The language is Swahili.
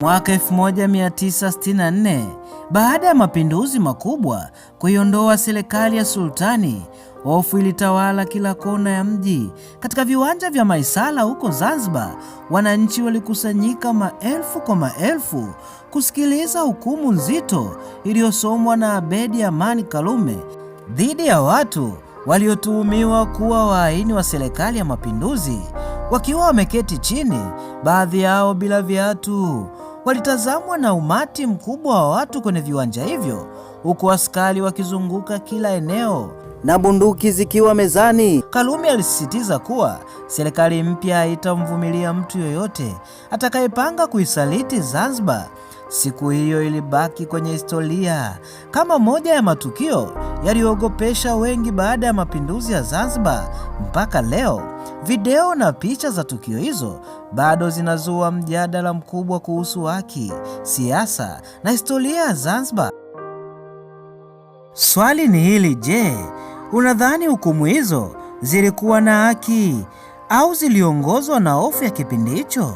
Mwaka 1964, baada ya mapinduzi makubwa kuiondoa serikali ya sultani, hofu ilitawala kila kona ya mji. Katika viwanja vya Maisara huko Zanzibar, wananchi walikusanyika maelfu kwa maelfu kusikiliza hukumu nzito iliyosomwa na Abeid Amani Karume dhidi ya watu waliotuhumiwa kuwa wahaini wa serikali ya mapinduzi. Wakiwa wameketi chini, baadhi yao bila viatu, walitazamwa na umati mkubwa wa watu kwenye viwanja hivyo, huku askari wakizunguka kila eneo na bunduki zikiwa mezani. Karume alisisitiza kuwa serikali mpya haitamvumilia mtu yoyote atakayepanga kuisaliti Zanzibar. Siku hiyo ilibaki kwenye historia kama moja ya matukio yaliyoogopesha wengi baada ya mapinduzi ya Zanzibar. Mpaka leo, video na picha za tukio hizo bado zinazua mjadala mkubwa kuhusu haki, siasa na historia ya Zanzibar. Swali ni hili, je, unadhani hukumu hizo zilikuwa na haki au ziliongozwa na hofu ya kipindi hicho?